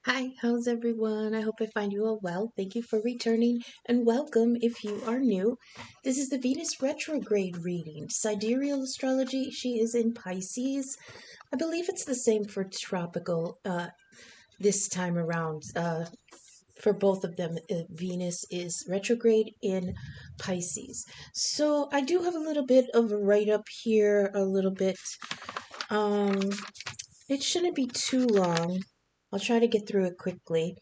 Hi, how's everyone? I hope I find you all well. Thank you for returning and welcome if you are new. This is the Venus retrograde reading. Sidereal astrology, she is in Pisces. I believe it's the same for tropical this time around. For both of them, Venus is retrograde in Pisces. So I do have a little bit of a write up here, a little bit. Um, it shouldn't be too long. I'll try to get through it quickly.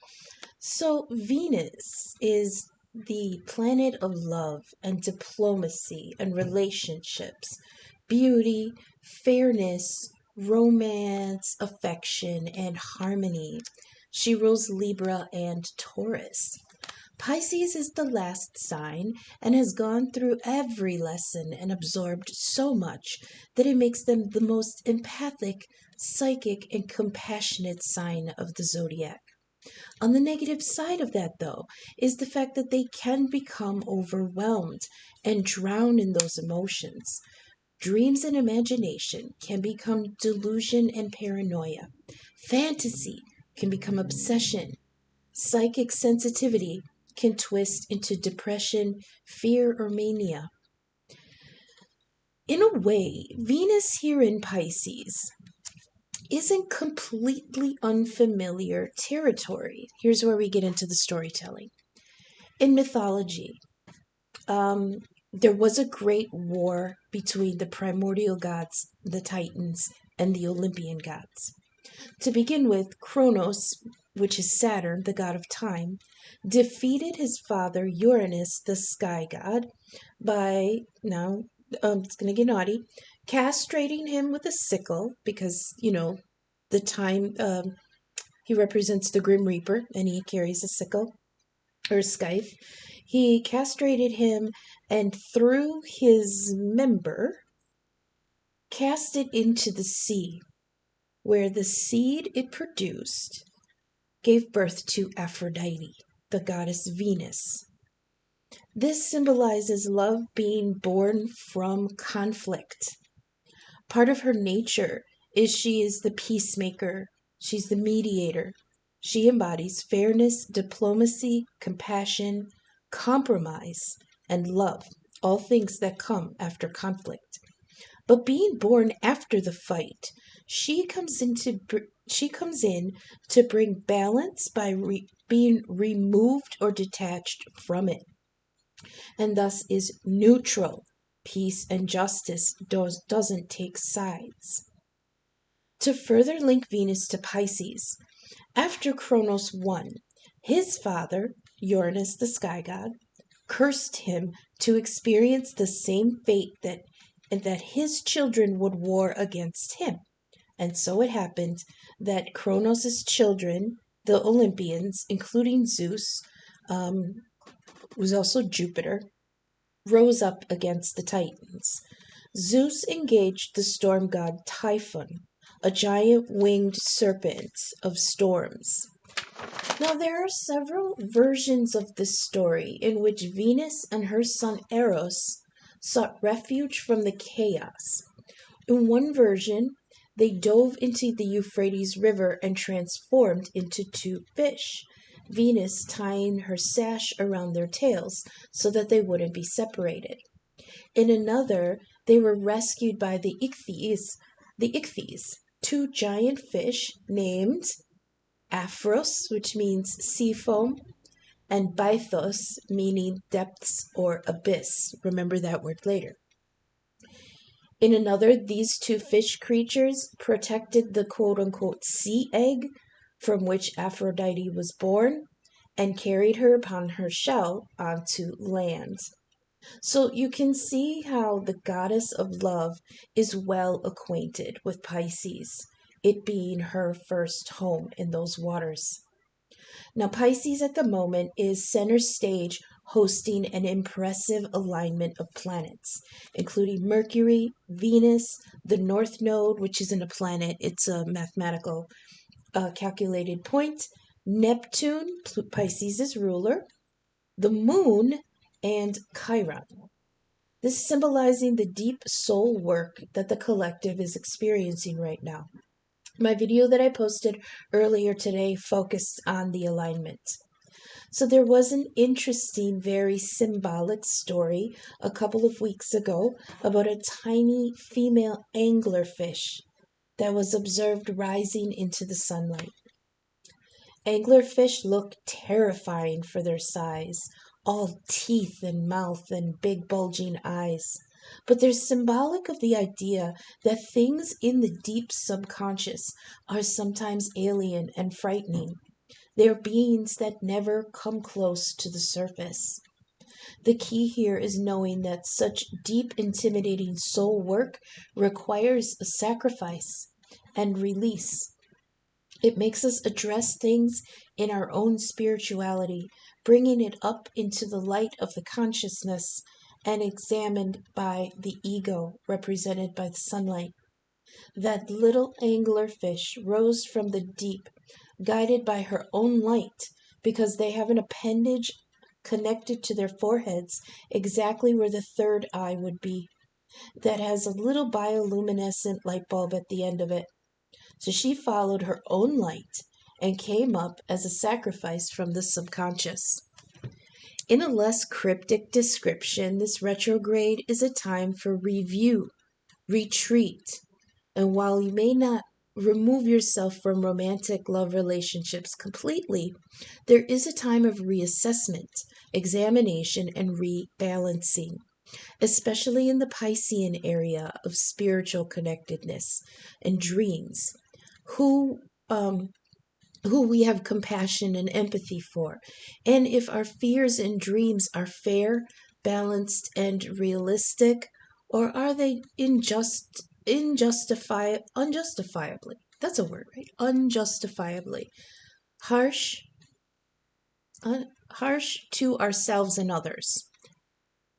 So, Venus is the planet of love and diplomacy and relationships, beauty, fairness, romance, affection, and harmony. She rules Libra and Taurus. Pisces is the last sign and has gone through every lesson and absorbed so much that it makes them the most empathic, psychic, and compassionate sign of the zodiac. On the negative side of that, though, is the fact that they can become overwhelmed and drown in those emotions. Dreams and imagination can become delusion and paranoia. Fantasy can become obsession. Psychic sensitivity can twist into depression, fear, or mania. In a way, Venus here in Pisces isn't completely unfamiliar territory. Here's where we get into the storytelling. In mythology, um, there was a great war between the primordial gods, the Titans, and the Olympian gods. To begin with, Kronos, which is Saturn, the god of time, defeated his father Uranus, the sky god, by, now it's going to get naughty, castrating him with a sickle because, the time, he represents the Grim Reaper and he carries a sickle or a scythe. He castrated him and through his member cast it into the sea, where the seed it produced gave birth to Aphrodite, the goddess Venus. This symbolizes love being born from conflict. Part of her nature is she is the peacemaker, she's the mediator. She embodies fairness, diplomacy, compassion, compromise, and love, all things that come after conflict. But being born after the fight, she comes she comes in to bring balance by being removed or detached from it, and thus is neutral. Peace and justice doesn't take sides. To further link Venus to Pisces, after Kronos won, his father, Uranus the sky god, cursed him to experience the same fate that his children would war against him. And so it happened that Kronos' children, the Olympians, including Zeus, who's also Jupiter, rose up against the Titans. Zeus engaged the storm god Typhon, a giant winged serpent of storms. Now, there are several versions of this story in which Venus and her son Eros sought refuge from the chaos. In one version, they dove into the Euphrates River and transformed into two fish, Venus tying her sash around their tails so that they wouldn't be separated. In another, they were rescued by the ichthyes, two giant fish named Aphros, which means sea foam, and Bythos, meaning depths or abyss. Remember that word later. In another, these two fish creatures protected the quote unquote sea egg from which Aphrodite was born and carried her upon her shell onto land. So you can see how the goddess of love is well acquainted with Pisces, it being her first home in those waters. Now, Pisces at the moment is center stage, hosting an impressive alignment of planets, including Mercury, Venus, the North Node, which isn't a planet, it's a mathematical calculated point, Neptune, Pisces' ruler, the Moon, and Chiron. This symbolizing the deep soul work that the collective is experiencing right now. My video that I posted earlier today focused on the alignment. So there was an interesting, very symbolic story a couple of weeks ago about a tiny female anglerfish that was observed rising into the sunlight. Anglerfish look terrifying for their size, all teeth and mouth and big bulging eyes. But they're symbolic of the idea that things in the deep subconscious are sometimes alien and frightening. They're beings that never come close to the surface. The key here is knowing that such deep, intimidating soul work requires a sacrifice and release. It makes us address things in our own spirituality, bringing it up into the light of the consciousness and examined by the ego represented by the sunlight. That little anglerfish rose from the deep, guided by her own light, because they have an appendage connected to their foreheads exactly where the third eye would be, that has a little bioluminescent light bulb at the end of it. So she followed her own light and came up as a sacrifice from the subconscious. In a less cryptic description, this retrograde is a time for review, retreat, and while you may not remove yourself from romantic love relationships completely, there is a time of reassessment, examination, and rebalancing, especially in the Piscean area of spiritual connectedness and dreams, who um, who we have compassion and empathy for. And if our fears and dreams are fair, balanced, and realistic, or are they unjustifiably, that's a word, right? Unjustifiably harsh, harsh to ourselves and others.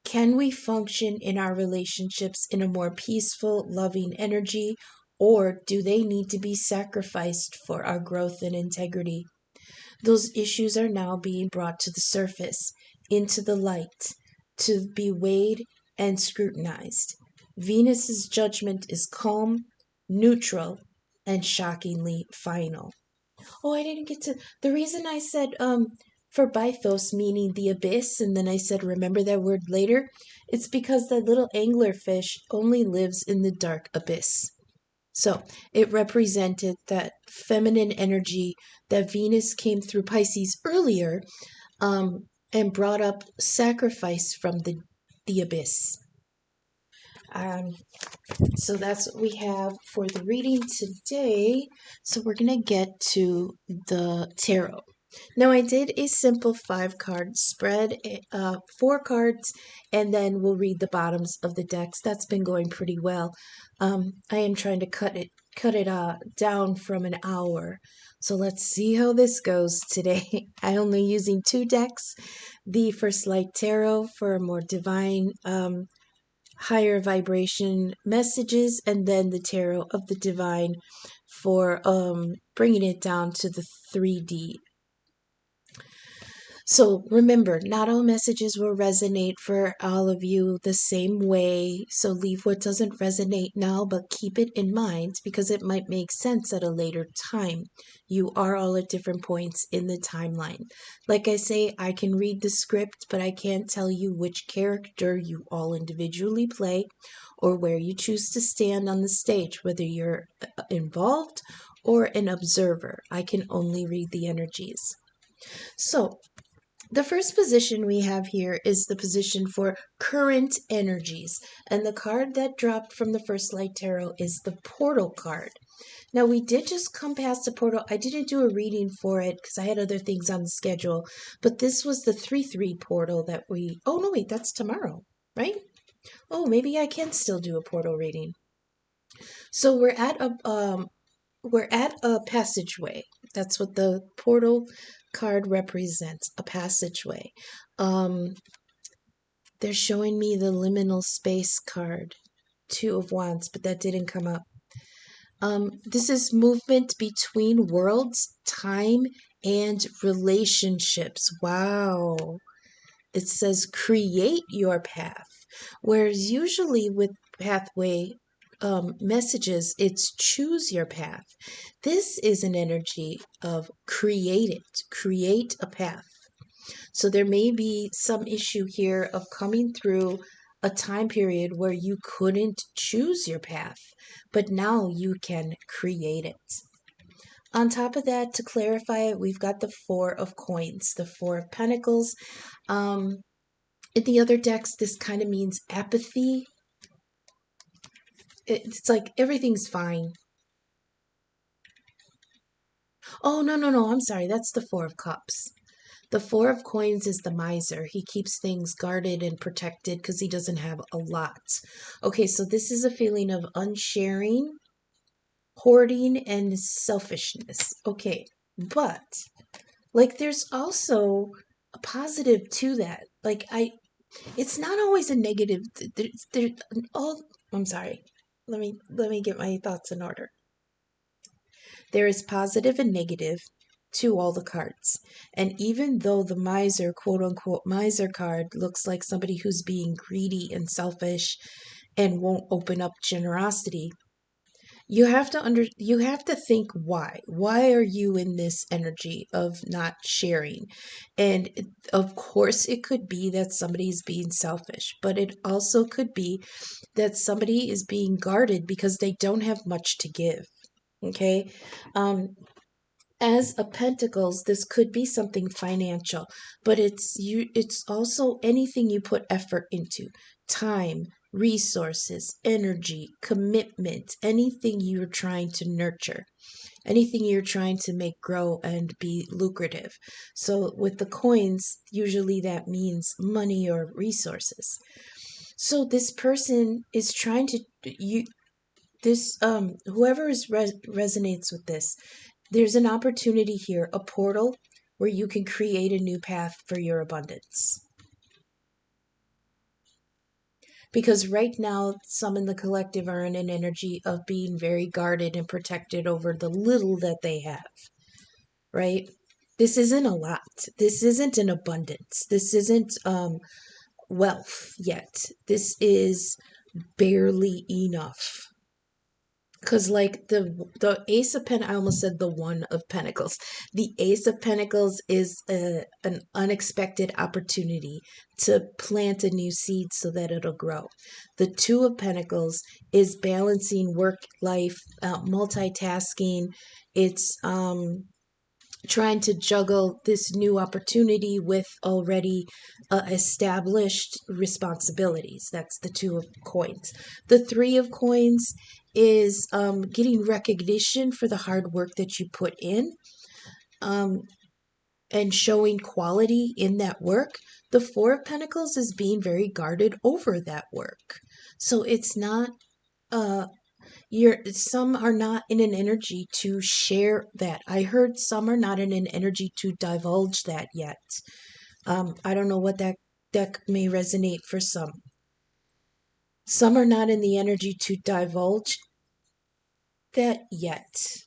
Can we function in our relationships in a more peaceful, loving energy, or do they need to be sacrificed for our growth and integrity? Those issues are now being brought to the surface, into the light, to be weighed and scrutinized. Venus's judgment is calm, neutral, and shockingly final. Oh, I didn't get to the reason I said for Bythos meaning the abyss, and then I said remember that word later. It's because that little anglerfish only lives in the dark abyss. So it represented that feminine energy that Venus came through Pisces earlier, and brought up sacrifice from the abyss. So that's what we have for the reading today. So we're going to get to the tarot. Now I did a simple 5-card spread, 4 cards, and then we'll read the bottoms of the decks. That's been going pretty well. I am trying to cut it down from an hour. So let's see how this goes today. I only using 2 decks. The First Light Tarot for more divine, higher vibration messages, and then the Tarot of the Divine for bringing it down to the 3D. So remember, not all messages will resonate for all of you the same way. So leave what doesn't resonate now, but keep it in mind because it might make sense at a later time. You are all at different points in the timeline. Like I say, I can read the script, but I can't tell you which character you all individually play or where you choose to stand on the stage, whether you're involved or an observer. I can only read the energies. So, the first position we have here is the position for current energies. And the card that dropped from the First Light Tarot is the Portal card. Now, we did just come past the portal. I didn't do a reading for it because I had other things on the schedule. But this was the 3-3 portal that we... Oh, no, wait, that's tomorrow, right? Oh, maybe I can still do a portal reading. So we're at a passageway. That's what the portal card represents, a passageway. They're showing me the liminal space card, 2 of Wands, but that didn't come up. This is movement between worlds, time, and relationships. Wow. It says create your path, whereas usually with pathway messages, it's choose your path. This is an energy of create a path. So there may be some issue here of coming through a time period where you couldn't choose your path, but now you can create it. On top of that, to clarify it, we've got the Four of Coins, the Four of Pentacles. In the other decks, this kind of means apathy. It's like everything's fine. Oh, no, I'm sorry. That's the Four of Cups. The Four of Coins is the miser. He keeps things guarded and protected because he doesn't have a lot. Okay, so this is a feeling of unsharing, hoarding, and selfishness. Okay, but like there's also a positive to that. Like it's not always a negative. There, all. I'm sorry. Let me get my thoughts in order. There is positive and negative to all the cards. And even though the miser, quote unquote, miser card looks like somebody who's being greedy and selfish and won't open up generosity, you have to think why. Why are you in this energy of not sharing? And of course it could be that somebody's being selfish, but it also could be that somebody is being guarded because they don't have much to give. Okay? As a pentacles, this could be something financial, but it's also anything you put effort into. Time, resources, energy, commitment, anything you're trying to nurture, anything you're trying to make grow and be lucrative. So with the coins, usually that means money or resources. So this person is trying to you this whoever resonates with this, there's an opportunity here, a portal where you can create a new path for your abundance. Because right now, some in the collective are in an energy of being very guarded and protected over the little that they have, right? This isn't a lot. This isn't an abundance. This isn't wealth yet. This is barely enough. Because like the Ace of Pentacles, I almost said the One of Pentacles. The Ace of Pentacles is an unexpected opportunity to plant a new seed so that it'll grow. The Two of Pentacles is balancing work, life, multitasking. It's trying to juggle this new opportunity with already established responsibilities. That's the Two of Coins. The Three of Coins is getting recognition for the hard work that you put in, and showing quality in that work. The Four of Pentacles is being very guarded over that work. So it's not some are not in an energy to share that. I heard some are not in an energy to divulge that yet. I don't know what that may resonate for some. Some are not in the energy to divulge that yet.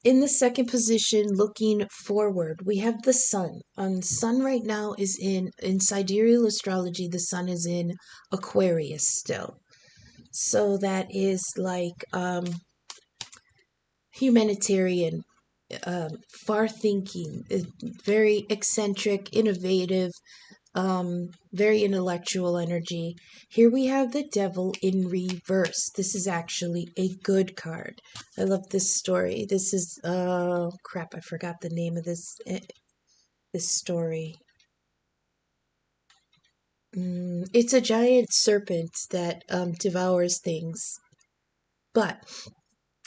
In the second position, looking forward, we have the sun. Sun right now is in sidereal astrology, the sun is in Aquarius still. So that is like humanitarian, far thinking, very eccentric, innovative, very intellectual energy. Here we have the devil in reverse. This is actually a good card. I love this story. This is crap, I forgot the name of this story. It's a giant serpent that devours things. But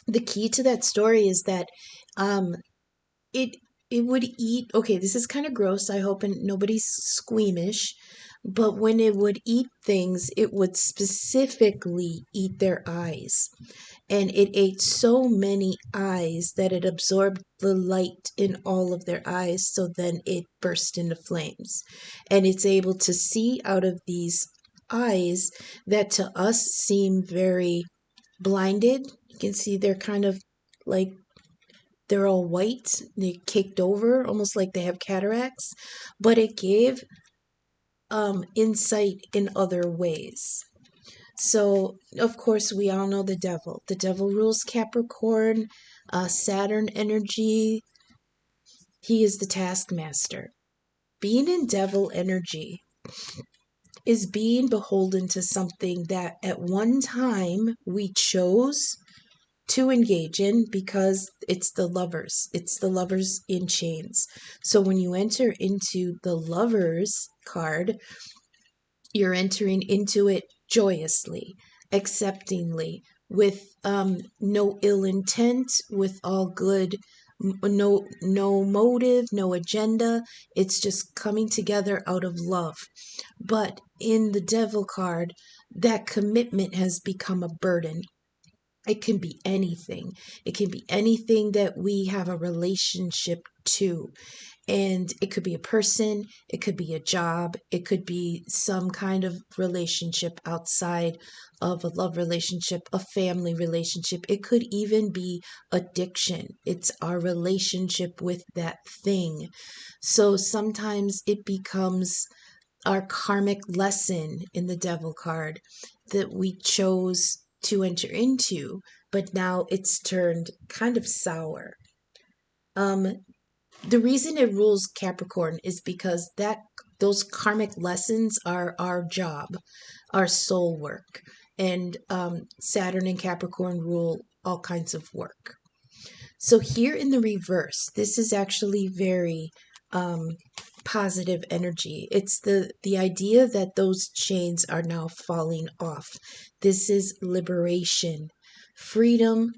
the key to that story is that it it would eat, okay, this is kind of gross, I hope and nobody's squeamish, but when it would eat things, it would specifically eat their eyes. And it ate so many eyes that it absorbed the light in all of their eyes, so then it burst into flames. And it's able to see out of these eyes that to us seem very blinded. You can see they're kind of like they're all white, they're caked over, almost like they have cataracts, but it gave insight in other ways. So, of course, we all know the devil. The devil rules Capricorn, Saturn energy. He is the taskmaster. Being in devil energy is being beholden to something that at one time we chose to engage in because it's the lovers. It's the lovers in chains. So when you enter into the lovers card, you're entering into it joyously, acceptingly, with no ill intent, with all good, no motive, no agenda. It's just coming together out of love. But in the devil card, that commitment has become a burden. It can be anything. It can be anything that we have a relationship to. And it could be a person, it could be a job, it could be some kind of relationship outside of a love relationship, a family relationship. It could even be addiction. It's our relationship with that thing. So sometimes it becomes our karmic lesson in the devil card that we chose to enter into, but now it's turned kind of sour. The reason it rules Capricorn is because those karmic lessons are our job, our soul work, and Saturn and Capricorn rule all kinds of work. So here in the reverse, this is actually very positive energy. It's the idea that those chains are now falling off. This is liberation, freedom,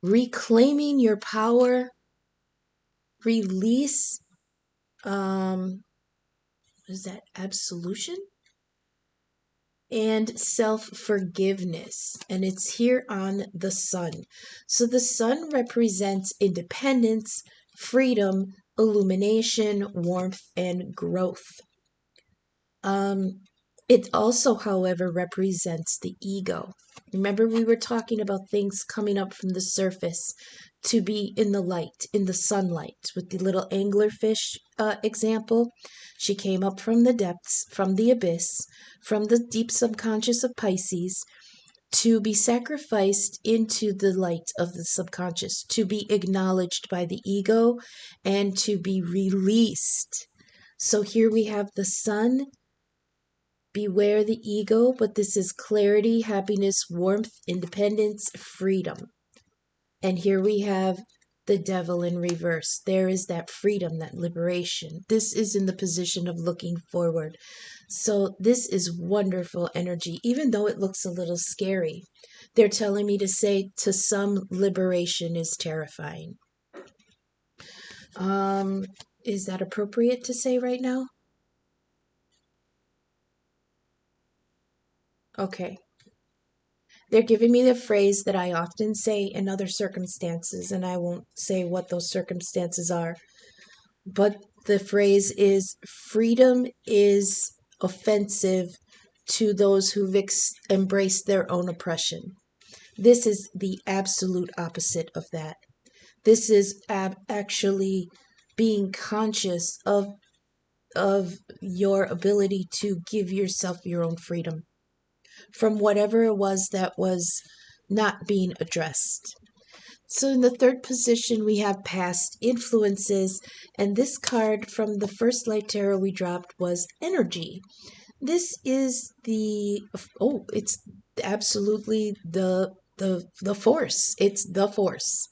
reclaiming your power, release. Is that absolution? And self-forgiveness. And it's here on the sun. So the sun represents independence, freedom, illumination, warmth, and growth. It also, however, represents the ego. Remember, we were talking about things coming up from the surface to be in the light, in the sunlight, with the little anglerfish example. She came up from the depths, from the abyss, from the deep subconscious of Pisces, to be sacrificed into the light of the subconscious, to be acknowledged by the ego, and to be released. So here we have the sun. Beware the ego, but this is clarity, happiness, warmth, independence, freedom. And here we have the devil in reverse. There is that freedom, that liberation. This is in the position of looking forward. So this is wonderful energy, even though it looks a little scary. They're telling me to say to some, liberation is terrifying. Is that appropriate to say right now? Okay. They're giving me the phrase that I often say in other circumstances, and I won't say what those circumstances are. But the phrase is, freedom is offensive to those who've embraced their own oppression. This is the absolute opposite of that. This is actually being conscious of your ability to give yourself your own freedom from whatever it was that was not being addressed. So in the third position, we have past influences, and this card from the first light tarot we dropped was energy. This is it's absolutely the force. It's the force.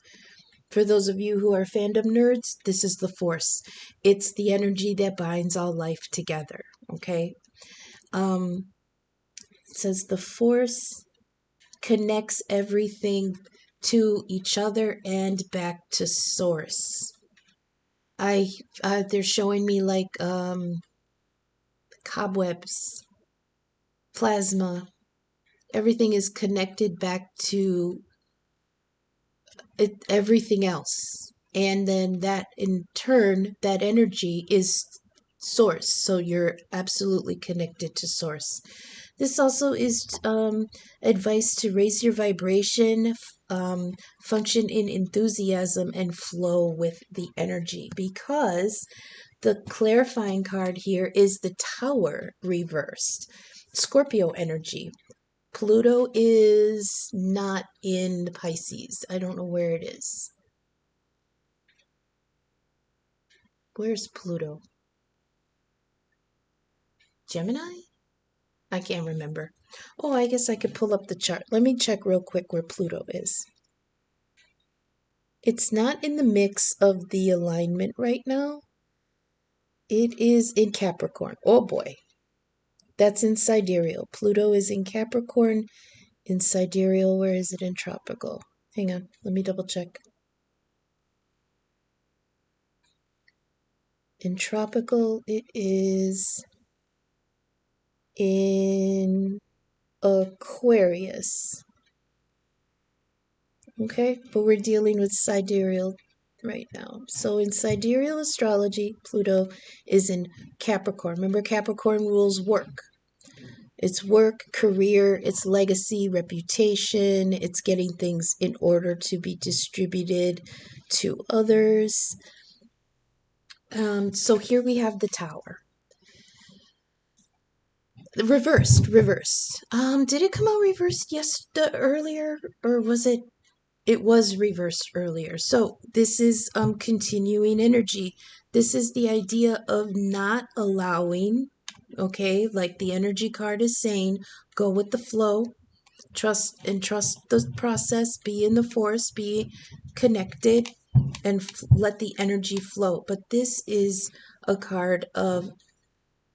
For those of you who are fandom nerds, this is the force. It's the energy that binds all life together. Okay. It says the force connects everything to each other and back to source. They're showing me like cobwebs, plasma. Everything is connected back to everything else, and then that in turn, that energy is source. So you're absolutely connected to source. This also is advice to raise your vibration, function in enthusiasm, and flow with the energy, because the clarifying card here is the Tower reversed, Scorpio energy. Pluto is not in the Pisces. I don't know where it is. Where's Pluto? Gemini? I can't remember. Oh, I guess I could pull up the chart. Let me check real quick where Pluto is. It's not in the mix of the alignment right now. It is in Capricorn. Oh boy. That's in sidereal. Pluto is in Capricorn. In sidereal, where is it in tropical? Hang on, let me double check. In tropical, it is in Aquarius. Okay, but we're dealing with sidereal right now. So in sidereal astrology, Pluto is in Capricorn. Remember, Capricorn rules work. It's work, career, it's legacy, reputation, it's getting things in order to be distributed to others. So here we have the Tower. Reversed. Did it come out reversed earlier, or was it? It was reversed earlier. So this is continuing energy. This is the idea of not allowing, okay, like the energy card is saying, go with the flow, trust the process, be in the force, be connected, and let the energy flow. But this is a card of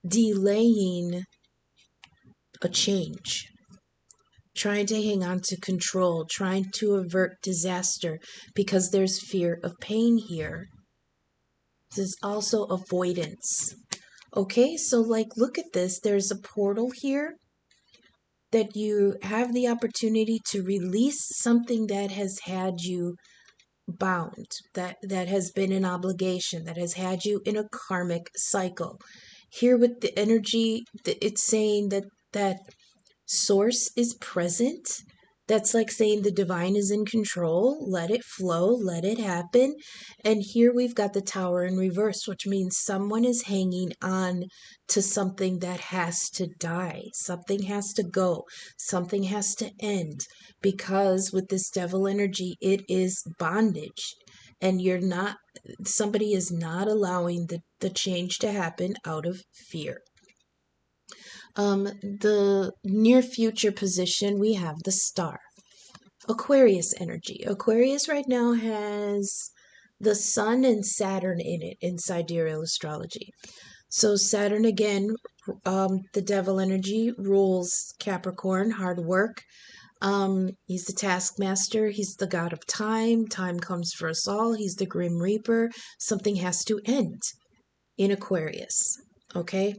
delaying a change, trying to hang on to control, trying to avert disaster because there's fear of pain here. There's also avoidance. Okay, so like look at this. There's a portal here that you have the opportunity to release something that has had you bound, that has been an obligation, that has had you in a karmic cycle. Here with the energy, it's saying that source is present. That's like saying the divine is in control. Let it flow, let it happen. And here we've got the Tower in reverse, which means someone is hanging on to something that has to die. Something has to go. Something has to end. Because with this devil energy, it is bondage. And somebody is not allowing the change to happen out of fear. The near future position, we have the Star. Aquarius energy. Aquarius right now has the Sun and Saturn in it in sidereal astrology. So Saturn again, the devil energy, rules Capricorn, hard work. He's the taskmaster. He's the god of time. Time comes for us all. He's the grim reaper. Something has to end in Aquarius. Okay.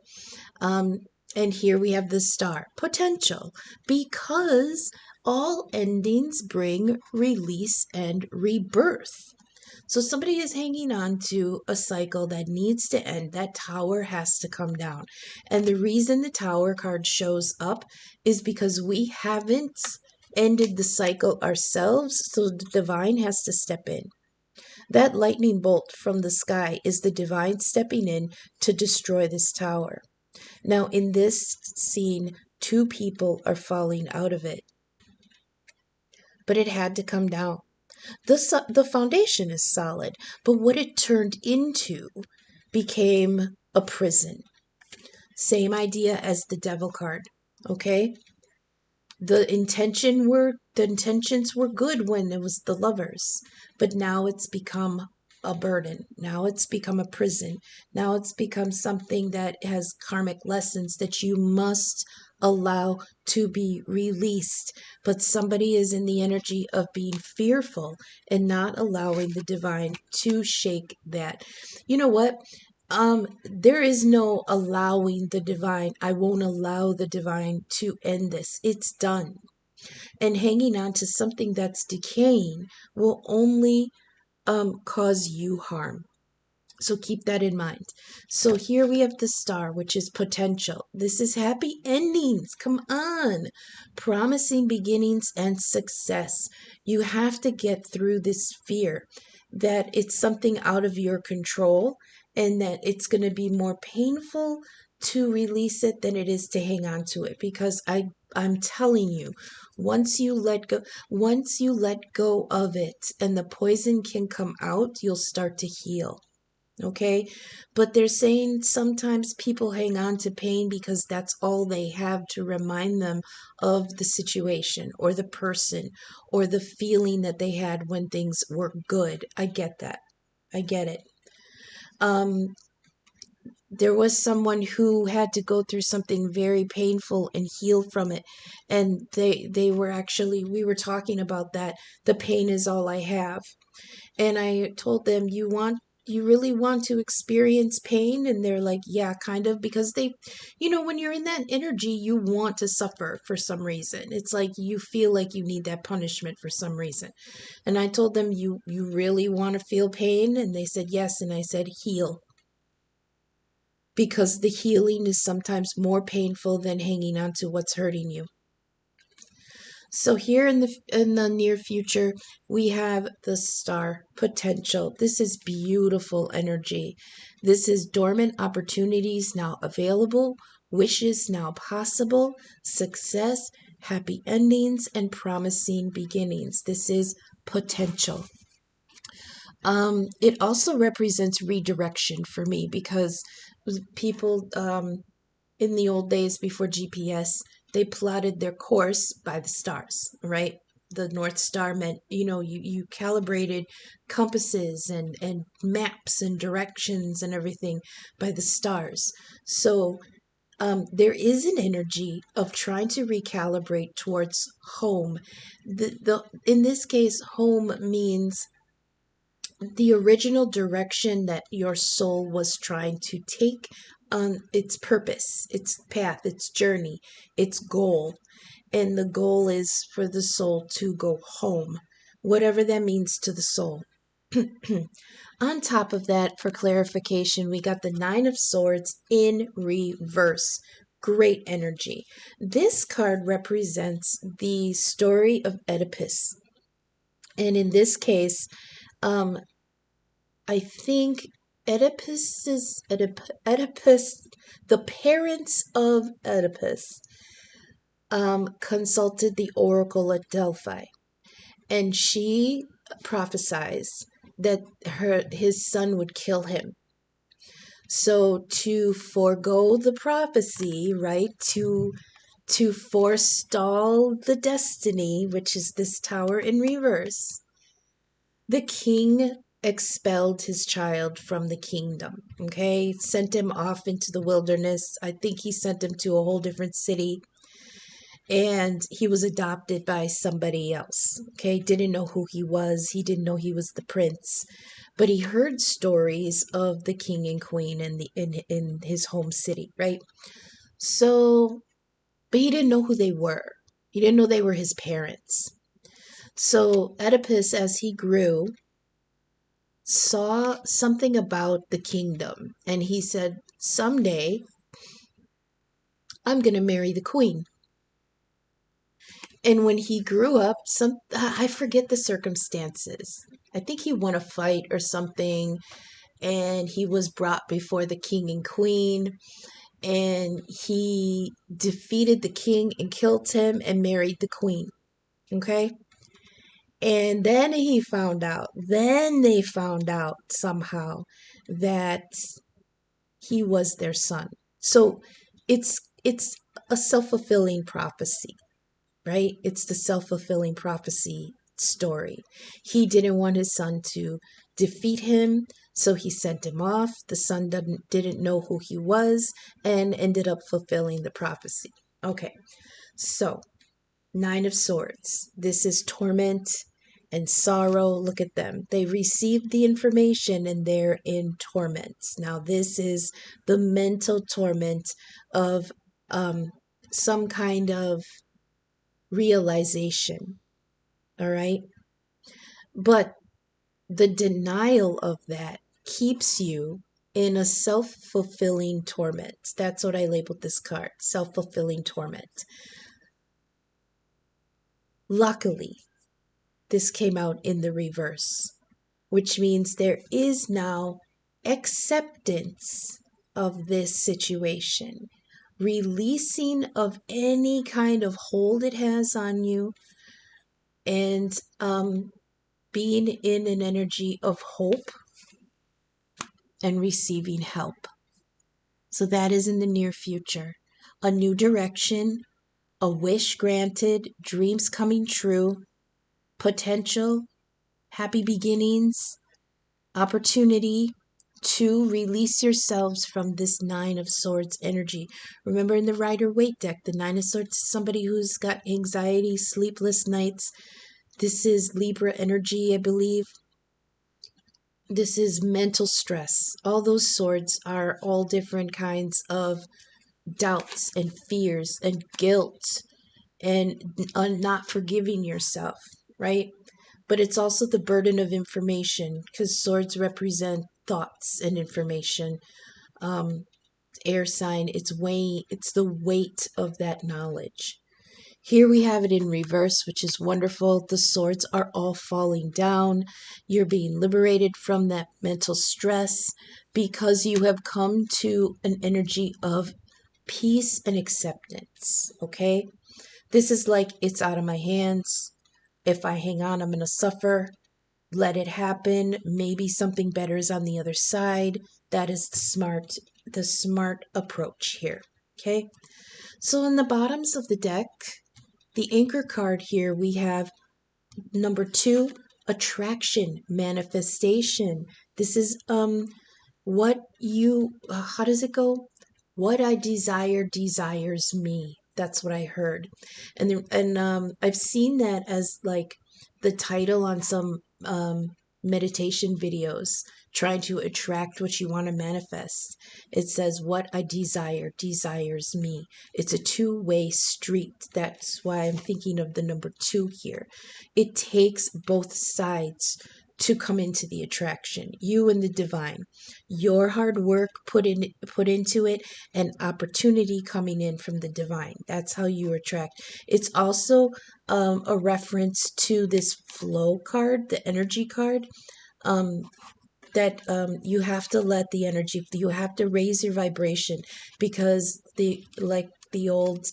And here we have the Star, potential, because all endings bring release and rebirth. So somebody is hanging on to a cycle that needs to end. That Tower has to come down. And the reason the Tower card shows up is because we haven't ended the cycle ourselves, so the divine has to step in. That lightning bolt from the sky is the divine stepping in to destroy this Tower. Now, in this scene, 2 people are falling out of it. But it had to come down. The foundation is solid, but what it turned into became a prison. Same idea as the devil card, okay? The intentions were good when it was the lovers, but now it's become a burden. Now it's become a prison. Now it's become something that has karmic lessons that you must allow to be released. But somebody is in the energy of being fearful and not allowing the divine to shake that. You know what? There is no allowing the divine. I won't allow the divine to end this. It's done. And hanging on to something that's decaying will only cause you harm. So keep that in mind. So here we have the Star, which is potential. This is happy endings. Come on. Promising beginnings and success. You have to get through this fear that it's something out of your control and that it's going to be more painful to release it than it is to hang on to it, because I'm telling you, once you let go of it and the poison can come out, you'll start to heal. Okay? But they're saying sometimes people hang on to pain because that's all they have to remind them of the situation or the person or the feeling that they had when things were good. I get that. I get it. There was someone who had to go through something very painful and heal from it, and they were actually, we were talking about that. The pain is all I have. And I told them, you really want to experience pain? And they're like, yeah, kind of, because they, when you're in that energy, you want to suffer for some reason. It's like you feel like you need that punishment for some reason. And I told them, you really want to feel pain? And they said yes. And I said, heal, because the healing is sometimes more painful than hanging on to what's hurting you. So here in the near future, we have the star potential. This is beautiful energy. This is dormant opportunities now available, wishes now possible, success, happy endings, and promising beginnings. This is potential. It also represents redirection for me, because people in the old days before GPS, they plotted their course by the stars, right? The North Star meant, you calibrated compasses and maps and directions and everything by the stars. So there is an energy of trying to recalibrate towards home. In this case, home means the original direction that your soul was trying to take on its purpose, its path, its journey, its goal. And the goal is for the soul to go home, whatever that means to the soul. On top of that, for clarification, we got the Nine of Swords in reverse. Great energy. This card represents the story of Oedipus. And in this case, I think Oedipus, the parents of Oedipus, consulted the oracle at Delphi, and she prophesies that his son would kill him. So to forego the prophecy, right, to forestall the destiny, which is this tower in reverse, the king expelled his child from the kingdom, okay? Sent him off into the wilderness. I think he sent him to a whole different city. And he was adopted by somebody else, okay? Didn't know who he was. He didn't know he was the prince. But he heard stories of the king and queen in his home city, right? So, but he didn't know who they were. He didn't know they were his parents. So Oedipus, as he grew, saw something about the kingdom, and he said, someday I'm going to marry the queen. And when he grew up, I forget the circumstances. I think he won a fight or something, and he was brought before the king and queen, and he defeated the king and killed him and married the queen. Okay? And then they found out somehow that he was their son. So it's a self-fulfilling prophecy, right? It's the self-fulfilling prophecy story. He didn't want his son to defeat him, so he sent him off. The son didn't know who he was and ended up fulfilling the prophecy. Okay, so Nine of Swords. This is torment and sorrow. Look at them. They received the information and they're in torment. Now, this is the mental torment of some kind of realization. All right. But the denial of that keeps you in a self-fulfilling torment. That's what I labeled this card, self-fulfilling torment. Luckily, this came out in the reverse, which means there is now acceptance of this situation, releasing of any kind of hold it has on you, and being in an energy of hope and receiving help. So that is in the near future. A new direction, a wish granted, dreams coming true, potential, happy beginnings, opportunity to release yourselves from this Nine of Swords energy. Remember, in the Rider-Waite deck, the Nine of Swords is somebody who's got anxiety, sleepless nights. This is Libra energy, I believe. This is mental stress. All those swords are all different kinds of doubts and fears and guilt and not forgiving yourself, right? But it's also the burden of information, because swords represent thoughts and information. Air sign, it's the weight of that knowledge. Here we have it in reverse, which is wonderful. The swords are all falling down. You're being liberated from that mental stress because you have come to an energy of peace and acceptance, okay? This is like, it's out of my hands. If I hang on, I'm going to suffer. Let it happen. Maybe something better is on the other side. That is the smart approach here, okay? So in the bottoms of the deck, the anchor card here, we have number 2, attraction, manifestation. This is what you, how does it go? What I desire desires me. That's what I heard. And I've seen that as like the title on some meditation videos, trying to attract what you want to manifest. It says, what I desire desires me. It's a two-way street. That's why I'm thinking of the number 2 here. It takes both sides to come into the attraction, you and the divine. Your hard work put into it, and opportunity coming in from the divine. That's how you attract. It's also a reference to this flow card, the energy card, that you have to let the energy, you have to raise your vibration, because the old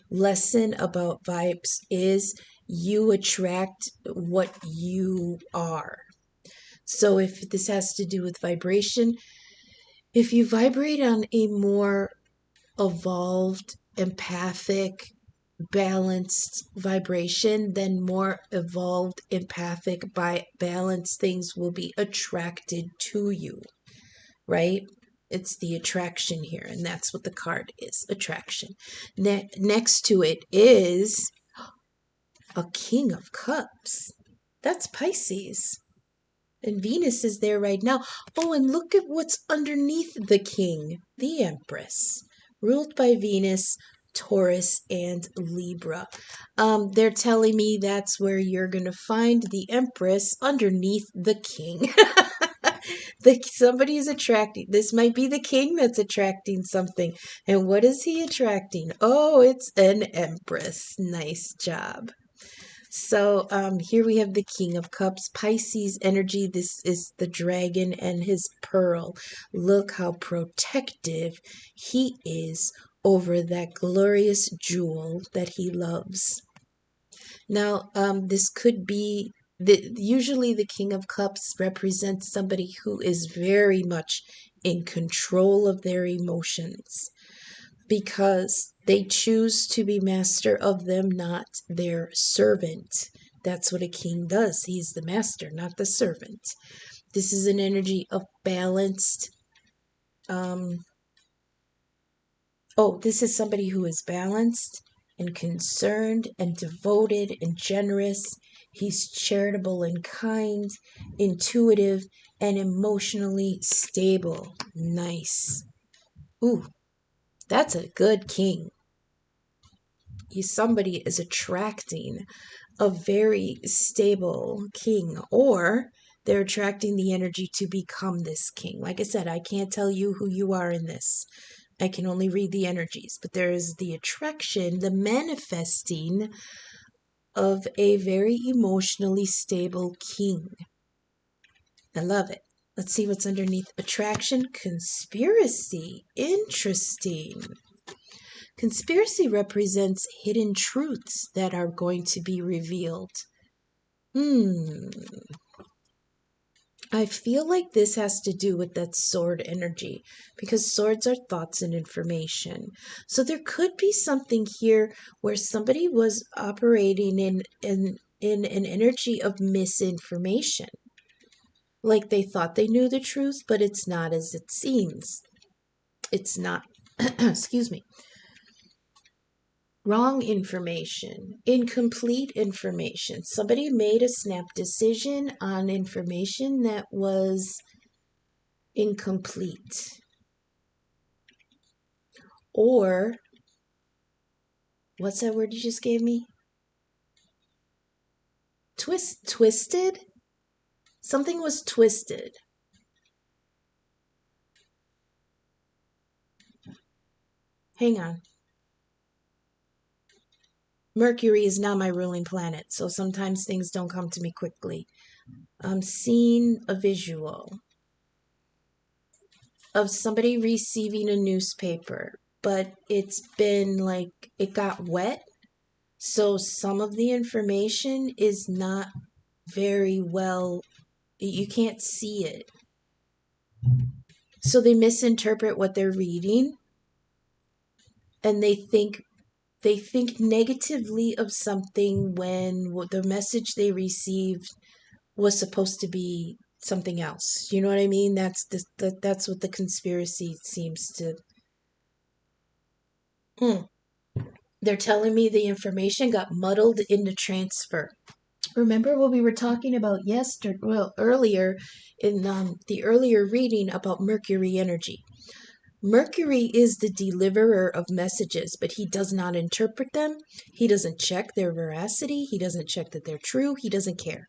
lesson about vibes is you attract what you are. So if this has to do with vibration, if you vibrate on a more evolved, empathic, balanced vibration, then more evolved, empathic, balanced things will be attracted to you, right? It's the attraction here, and that's what the card is, attraction. Next to it is a King of Cups. That's Pisces. And Venus is there right now. Oh, and look at what's underneath the king, the Empress, ruled by Venus, Taurus, and Libra. They're telling me that's where you're going to find the Empress underneath the king. Somebody is attracting. This might be the king that's attracting something. And what is he attracting? Oh, it's an Empress. Nice job. So here we have the King of Cups, Pisces energy. This is the dragon and his pearl. Look how protective he is over that glorious jewel that he loves. Now, this could be, usually the King of Cups represents somebody who is very much in control of their emotions, because they choose to be master of them, not their servant. That's what a king does. He's the master, not the servant. This is an energy of balanced. This is somebody who is balanced and concerned and devoted and generous. He's charitable and kind, intuitive, and emotionally stable. Nice. Ooh, that's a good king. Somebody is attracting a very stable king, or they're attracting the energy to become this king. Like I said, I can't tell you who you are in this. I can only read the energies, but there is the attraction, the manifesting of a very emotionally stable king. I love it. Let's see what's underneath. Attraction, conspiracy. Interesting. Conspiracy represents hidden truths that are going to be revealed. I feel like this has to do with that sword energy, because swords are thoughts and information. So there could be something here where somebody was operating in an energy of misinformation. Like they thought they knew the truth, but it's not as it seems. It's not. Excuse me. Wrong information, incomplete information. Somebody made a snap decision on information that was incomplete. Or, what's that word you just gave me? Twisted? Something was twisted. Hang on. Mercury is not my ruling planet, so sometimes things don't come to me quickly. I'm seeing a visual of somebody receiving a newspaper, but it's been like it got wet, so some of the information is not very well, you can't see it. So they misinterpret what they're reading, and they think negatively of something when the message they received was supposed to be something else. You know what I mean? That's what the conspiracy seems to. They're telling me the information got muddled in the transfer. Remember what we were talking about earlier in the earlier reading about Mercury energy. Mercury is the deliverer of messages, but he does not interpret them. He doesn't check their veracity. He doesn't check that they're true. He doesn't care.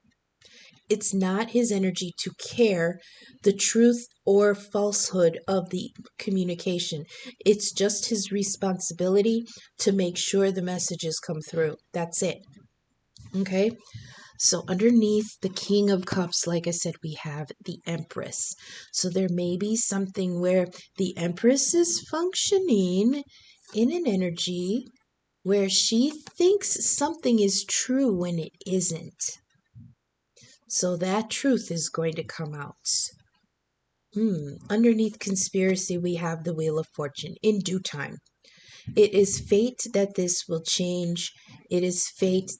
It's not his energy to care the truth or falsehood of the communication. It's just his responsibility to make sure the messages come through. That's it. Okay? So underneath the King of Cups, like I said, we have the Empress. So there may be something where the Empress is functioning in an energy where she thinks something is true when it isn't. So that truth is going to come out. Underneath conspiracy, we have the Wheel of Fortune in due time. It is fate that this will change. It is fate,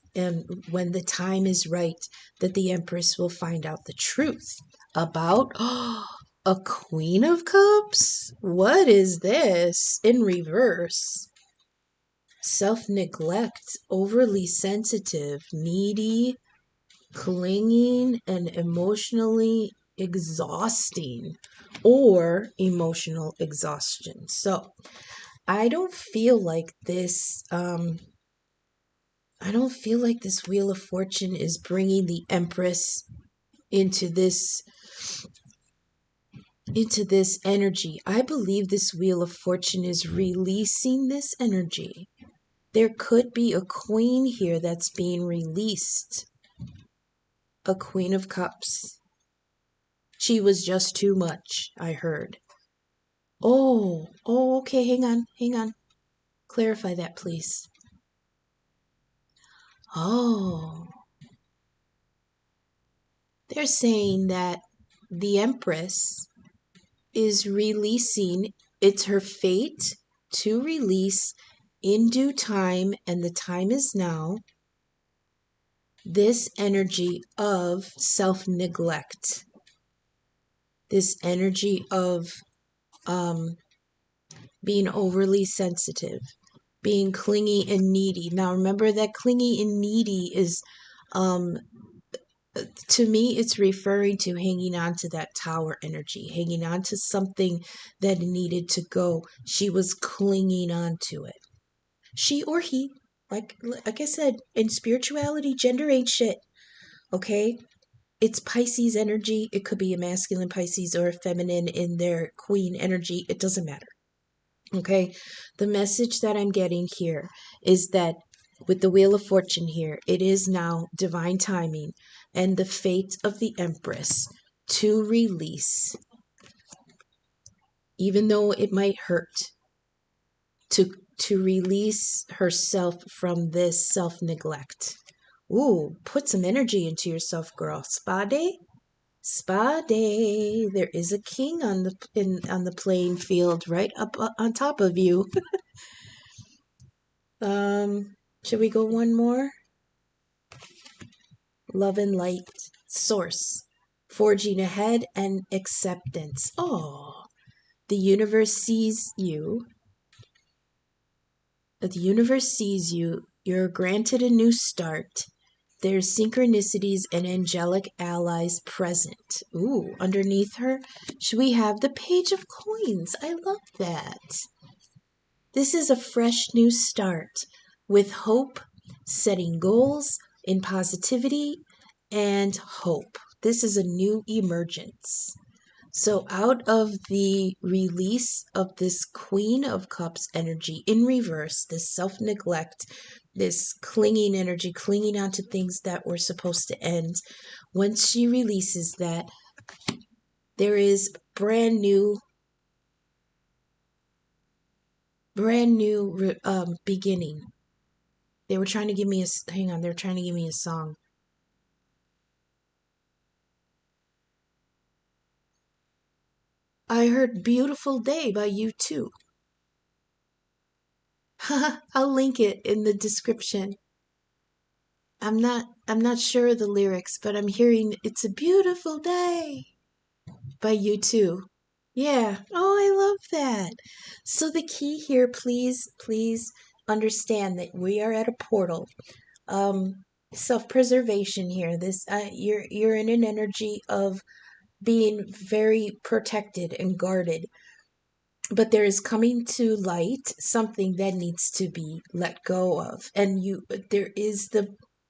when the time is right, that the Empress will find out the truth about a Queen of Cups. What is this in reverse? Self-neglect, overly sensitive, needy, clinging, and emotionally exhausting, or emotional exhaustion. So I don't feel like this Wheel of Fortune is bringing the Empress into this energy. I believe this Wheel of Fortune is releasing this energy. There could be a queen here that's being released. A Queen of Cups. She was just too much, I heard. Oh, okay, hang on. Clarify that, please. Oh. They're saying that the Empress is releasing, it's her fate to release in due time, and the time is now, this energy of self-neglect. This energy of being overly sensitive, being clingy and needy. Now remember that clingy and needy is, to me, it's referring to hanging on to that tower energy, hanging on to something that needed to go. She was clinging on to it. She or he, like I said, in spirituality, gender ain't shit. Okay? It's Pisces energy. It could be a masculine Pisces or a feminine in their queen energy. It doesn't matter. Okay? The message that I'm getting here is that with the Wheel of Fortune here, it is now divine timing and the fate of the Empress to release, even though it might hurt, to release herself from this self-neglect. Ooh, put some energy into yourself, girl. Spa day? Spa day. There is a king on the playing field right up on top of you. Should we go one more? Love and light. Source. Forging ahead and acceptance. Oh, the universe sees you. The universe sees you. You're granted a new start. There's synchronicities and angelic allies present. Ooh, underneath her, should we have the Page of Coins? I love that. This is a fresh new start with hope, setting goals in positivity and hope. This is a new emergence. So out of the release of this Queen of Cups energy in reverse, this self-neglect, this clinging energy, clinging onto things that were supposed to end, once she releases that, there is brand new beginning. They were trying to give me they're trying to give me a song. I heard Beautiful Day by U2. I'll link it in the description. I'm not sure of the lyrics, but I'm hearing It's a Beautiful Day by U2. Yeah. Oh, I love that. So the key here, please understand that we are at a portal. Self-preservation here. This you're in an energy of being very protected and guarded. But there is coming to light something that needs to be let go of. And there is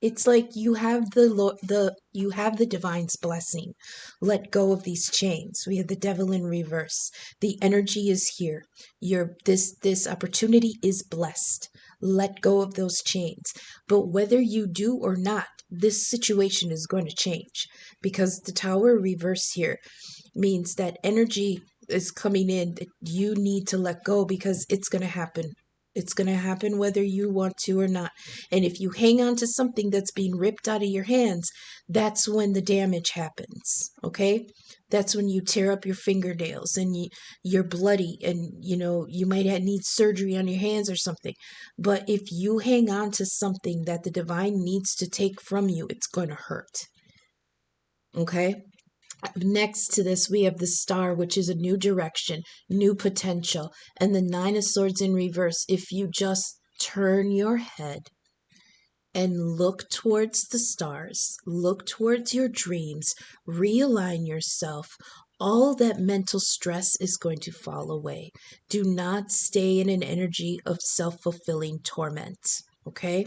it's like you have you have the divine's blessing. Let go of these chains. We have the devil in reverse. The energy is here. This opportunity is blessed. Let go of those chains. But whether you do or not, this situation is going to change, because the Tower reverse here means that energy is coming in that you need to let go, because it's going to happen. It's going to happen whether you want to or not. And if you hang on to something that's being ripped out of your hands, that's when the damage happens. Okay? That's when you tear up your fingernails and you're bloody, and you might need surgery on your hands or something. But if you hang on to something that the divine needs to take from you, it's going to hurt. Okay? Next to this, we have the Star, which is a new direction, new potential, and the Nine of Swords in reverse. If you just turn your head and look towards the stars, look towards your dreams, realign yourself, all that mental stress is going to fall away. Do not stay in an energy of self-fulfilling torment, okay?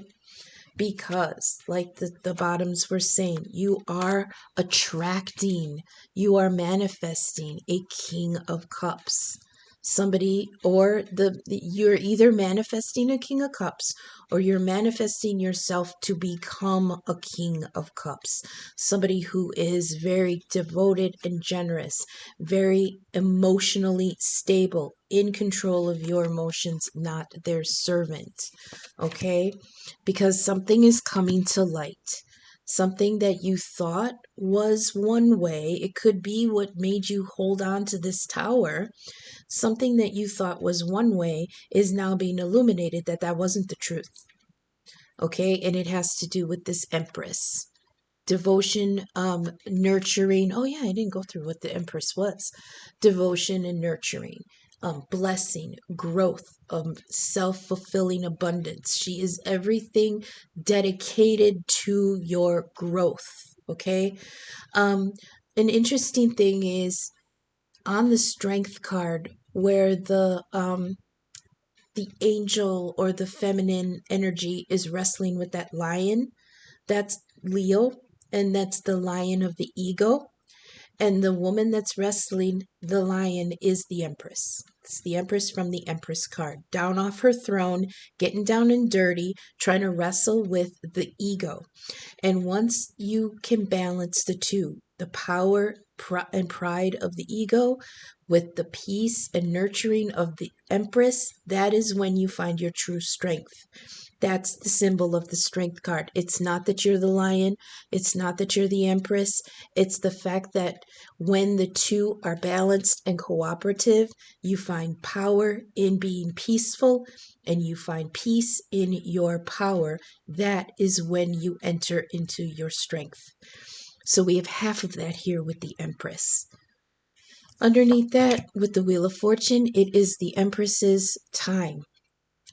Because, like the bottoms were saying, you are attracting, you are manifesting a King of Cups. Somebody, or you're either manifesting a King of Cups, or you're manifesting yourself to become a King of Cups. Somebody who is very devoted and generous, very emotionally stable, in control of your emotions, not their servant. Okay? Because something is coming to light. Something that you thought was one way, it could be what made you hold on to this tower. Something that you thought was one way is now being illuminated that wasn't the truth. Okay? And it has to do with this Empress. Devotion, nurturing. Oh yeah, I didn't go through what the Empress was. Devotion and nurturing. Blessing, growth, self-fulfilling abundance. She is everything dedicated to your growth. Okay? An interesting thing is on the Strength card, where the angel or the feminine energy is wrestling with that lion. That's Leo, and that's the lion of the ego. And the woman that's wrestling the lion is the Empress. It's the Empress from the Empress card. Down off her throne, getting down and dirty, trying to wrestle with the ego. And once you can balance the two, the power and pride of the ego with the peace and nurturing of the Empress, that is when you find your true strength. That's the symbol of the strength card. It's not that you're the lion. It's not that you're the Empress. It's the fact that when the two are balanced and cooperative, you find power in being peaceful and you find peace in your power. That is when you enter into your strength. So we have half of that here with the Empress. Underneath that, with the Wheel of Fortune, it is the Empress's time.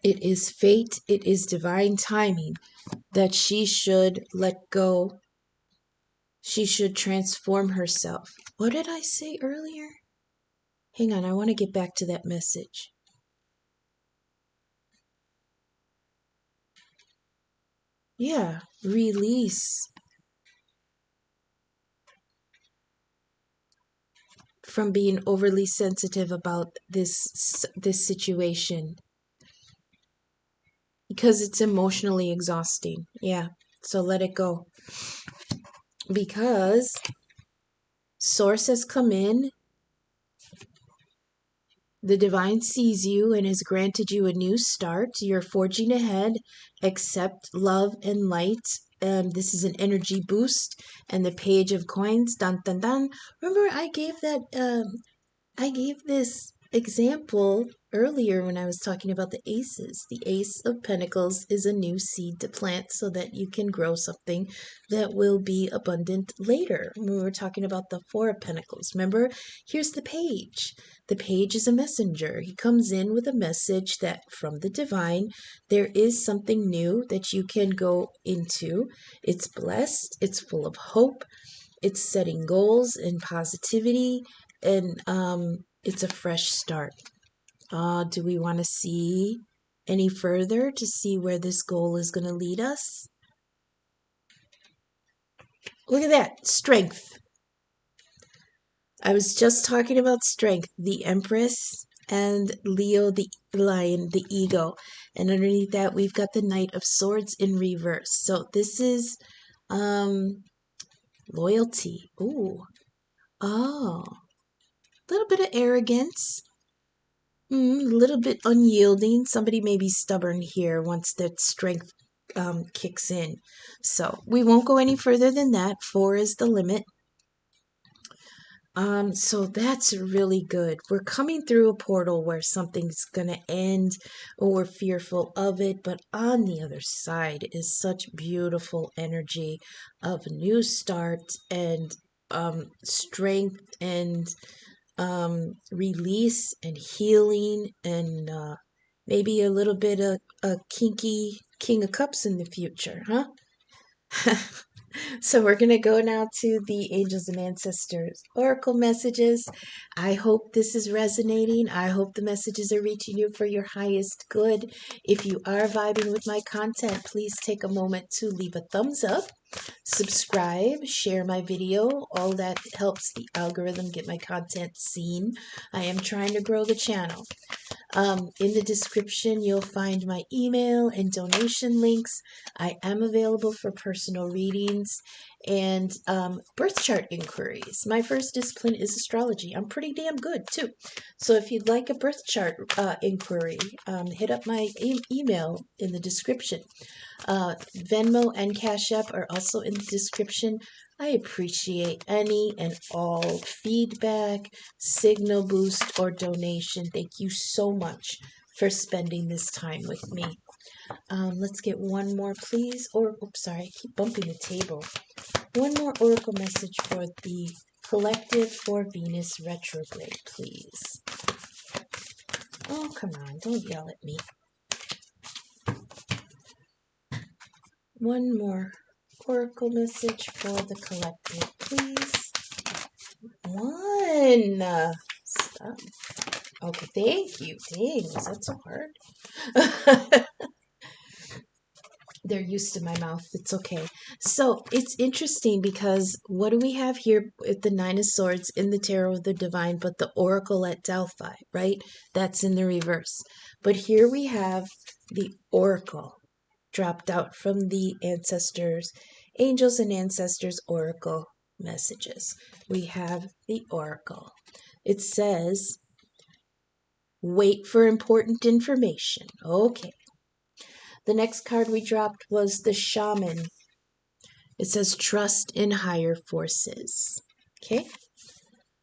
It is fate, it is divine timing that she should let go. She should transform herself. What did I say earlier? Hang on, I want to get back to that message. Yeah, release from being overly sensitive about this situation, because it's emotionally exhausting. Yeah, so let it go. Because Source has come in, the divine sees you and has granted you a new start. You're forging ahead. Accept love and light. This is an energy boost. And the Page of Coins. Dun dun dun. Remember, I gave this example earlier when I was talking about the aces. The Ace of Pentacles is a new seed to plant so that you can grow something that will be abundant later. When we were talking about the Four of Pentacles, remember? Here's the Page. The Page is a messenger. He comes in with a message that from the divine, there is something new that you can go into. It's blessed. It's full of hope. It's setting goals and positivity, and it's a fresh start. Do we want to see any further to see where this goal is going to lead us? Look at that, strength. I was just talking about strength, the Empress and Leo, the lion, the ego. And underneath that, we've got the Knight of Swords in reverse. So this is loyalty. Ooh. Oh. A little bit of arrogance. A little bit unyielding. Somebody may be stubborn here once that strength kicks in. So we won't go any further than that. 4 is the limit. So that's really good. We're coming through a portal where something's gonna end, or we're fearful of it, but on the other side is such beautiful energy of new start and strength and release and healing, and maybe a little bit of a kinky King of Cups in the future, huh? So we're going to go now to the Angels and Ancestors Oracle messages. I hope this is resonating. I hope the messages are reaching you for your highest good. If you are vibing with my content, please take a moment to leave a thumbs up, subscribe, share my video. All that helps the algorithm get my content seen. I am trying to grow the channel. In the description, you'll find my email and donation links. I am available for personal readings and birth chart inquiries. My first discipline is astrology. I'm pretty damn good, too. So if you'd like a birth chart inquiry, hit up my email in the description. Venmo and Cash App are also in the description. I appreciate any and all feedback, signal boost, or donation. Thank you so much for spending this time with me. Let's get one more, please. Or, oops, sorry, I keep bumping the table. One more oracle message for the collective for Venus retrograde, please. Oh, come on, don't yell at me. One more oracle message for the collective, please. One. Stop. Okay, thank you. Dang, is that so hard? They're used to my mouth. It's okay. So it's interesting because what do we have here with the Nine of Swords in the Tarot of the Divine, but the Oracle at Delphi, right? That's in the reverse. But here we have the Oracle dropped out from the Ancestors, Angels and Ancestors Oracle messages. We have the oracle. It says, wait for important information. Okay. The next card we dropped was the shaman. It says, trust in higher forces. Okay.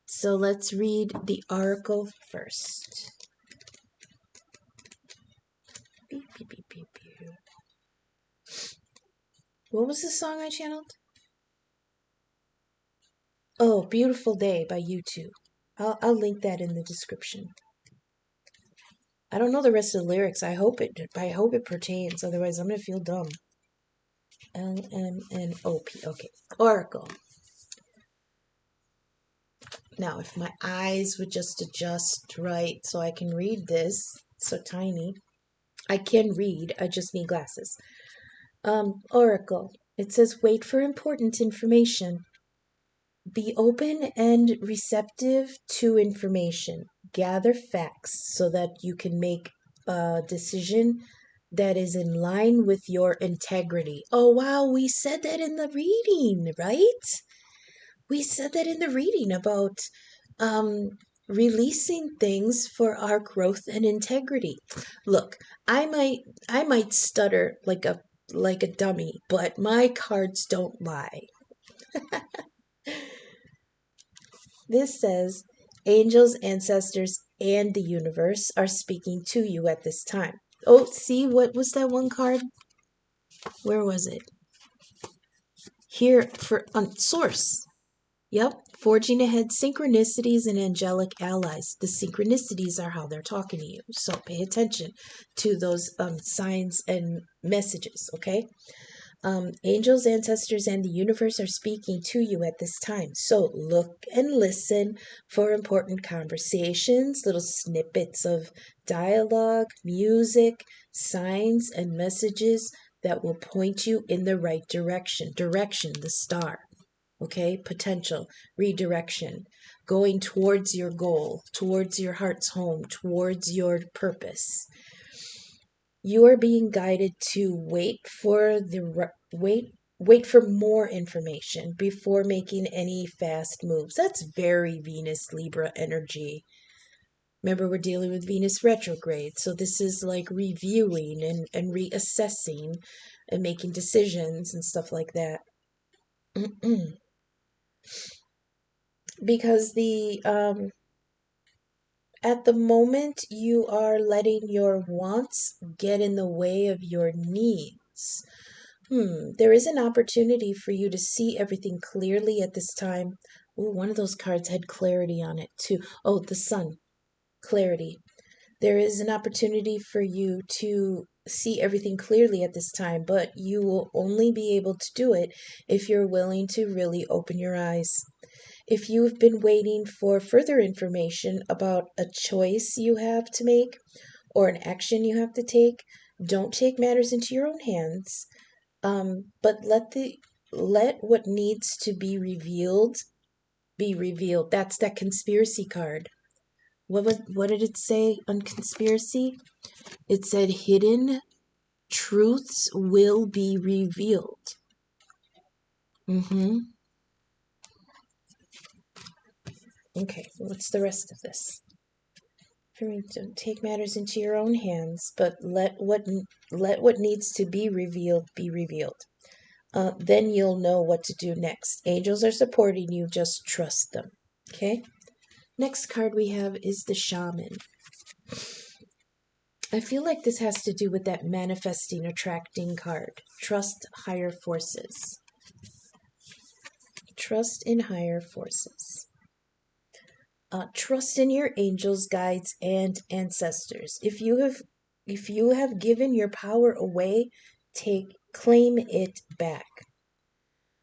So let's read the oracle first. Beep, beep, beep, beep, beep. What was the song I channeled? Oh, Beautiful Day by U2. I'll link that in the description. I don't know the rest of the lyrics. I hope it pertains. Otherwise, I'm gonna feel dumb. LMNOP. Okay. Oracle. Now, if my eyes would just adjust right so I can read this. It's so tiny. I can read. I just need glasses. Oracle. It says, wait for important information. Be open and receptive to information. Gather facts so that you can make a decision that is in line with your integrity. Oh, wow, we said that in the reading, right? We said that in the reading about releasing things for our growth and integrity. Look, I might stutter like a dummy, but my cards don't lie. This says, angels, ancestors, and the universe are speaking to you at this time. Oh, see, what was that one card? Where was it? Here for source. Yep, forging ahead, synchronicities and angelic allies. The synchronicities are how they're talking to you. So pay attention to those signs and messages, okay? Angels, ancestors, and the universe are speaking to you at this time. So look and listen for important conversations, little snippets of dialogue, music, signs, and messages that will point you in the right direction. Direction, the star. Okay, potential, redirection, going towards your goal, towards your heart's home, towards your purpose. You are being guided to wait for more information before making any fast moves. That's very Venus Libra energy. Remember, we're dealing with Venus retrograde, so this is like reviewing and reassessing and making decisions and stuff like that. Because at the moment you are letting your wants get in the way of your needs. There is an opportunity for you to see everything clearly at this time. Ooh, one of those cards had clarity on it too. Oh, the sun. Clarity. There is an opportunity for you to see everything clearly at this time, but you will only be able to do it if you're willing to really open your eyes. If you've been waiting for further information about a choice you have to make or an action you have to take, don't take matters into your own hands. But let what needs to be revealed be revealed. That's that conspiracy card. What did it say on conspiracy? It said hidden truths will be revealed. Okay, what's the rest of this? Don't take matters into your own hands, but let what needs to be revealed be revealed. Then you'll know what to do next. Angels are supporting you. Just trust them. Okay? Next card we have is the shaman. I feel like this has to do with that manifesting, attracting card. Trust higher forces. Trust in higher forces. Trust in your angels, guides, and ancestors. If you have given your power away, claim it back.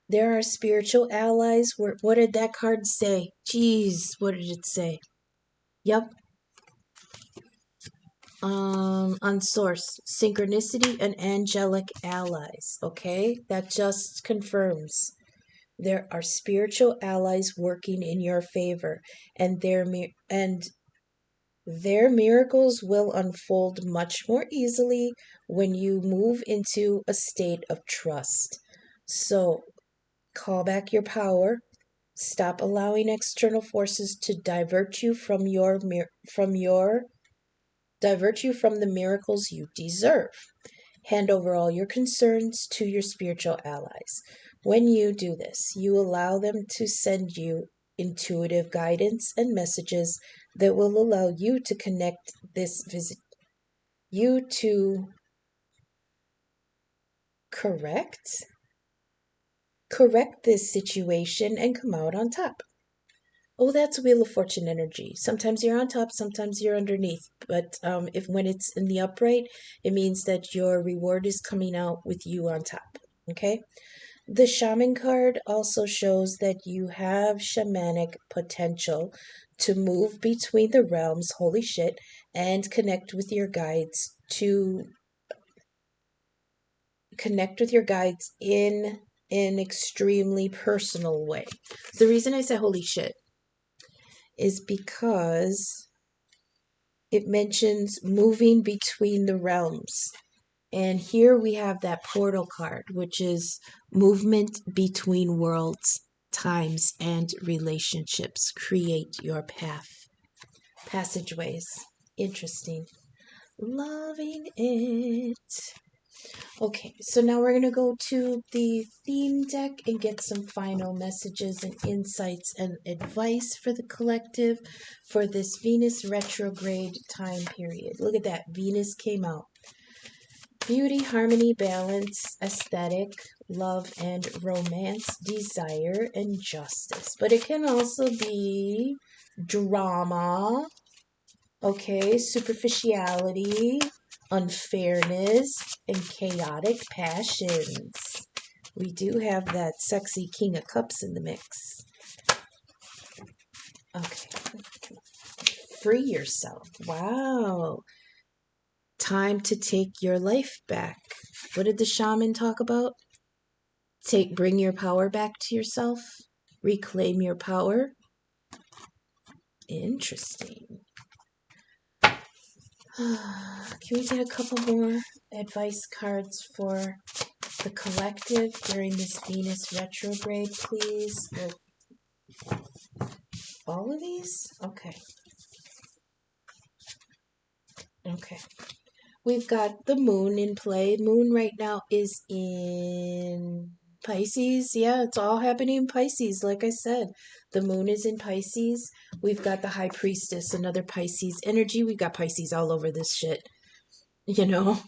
There are spiritual allies. What did that card say? Jeez, what did it say? Yep. On source, synchronicity and angelic allies. Okay, that just confirms there are spiritual allies working in your favor, and their miracles will unfold much more easily when you move into a state of trust. So, call back your power. Stop allowing external forces to divert you from the miracles you deserve. Hand over all your concerns to your spiritual allies. When you do this, you allow them to send you intuitive guidance and messages that will allow you to correct this situation and come out on top. Oh, that's Wheel of Fortune energy. Sometimes you're on top, sometimes you're underneath. But if when it's in the upright, it means that your reward is coming out with you on top. Okay? The Shaman card also shows that you have shamanic potential to move between the realms, holy shit, and connect with your guides in an extremely personal way. The reason I say holy shit is because it mentions moving between the realms. And here we have that portal card, which is movement between worlds, times, and relationships. Create your passageways. Interesting. Loving it. Okay, so now we're going to go to the theme deck and get some final messages and insights and advice for the collective for this Venus retrograde time period. Look at that. Venus came out. Beauty, harmony, balance, aesthetic, love and romance, desire, and justice. But it can also be drama, okay, superficiality, unfairness, and chaotic passions. We do have that sexy King of Cups in the mix. Okay. Free yourself. Wow. Time to take your life back. What did the shaman talk about? Bring your power back to yourself. Reclaim your power. Interesting. Can we get a couple more advice cards for the collective during this Venus retrograde, please? All of these? Okay. Okay. We've got the moon in play. Moon right now is in Pisces. Yeah, it's all happening in Pisces. Like I said, the moon is in Pisces. We've got the high priestess, another Pisces energy. We've got Pisces all over this shit. You know,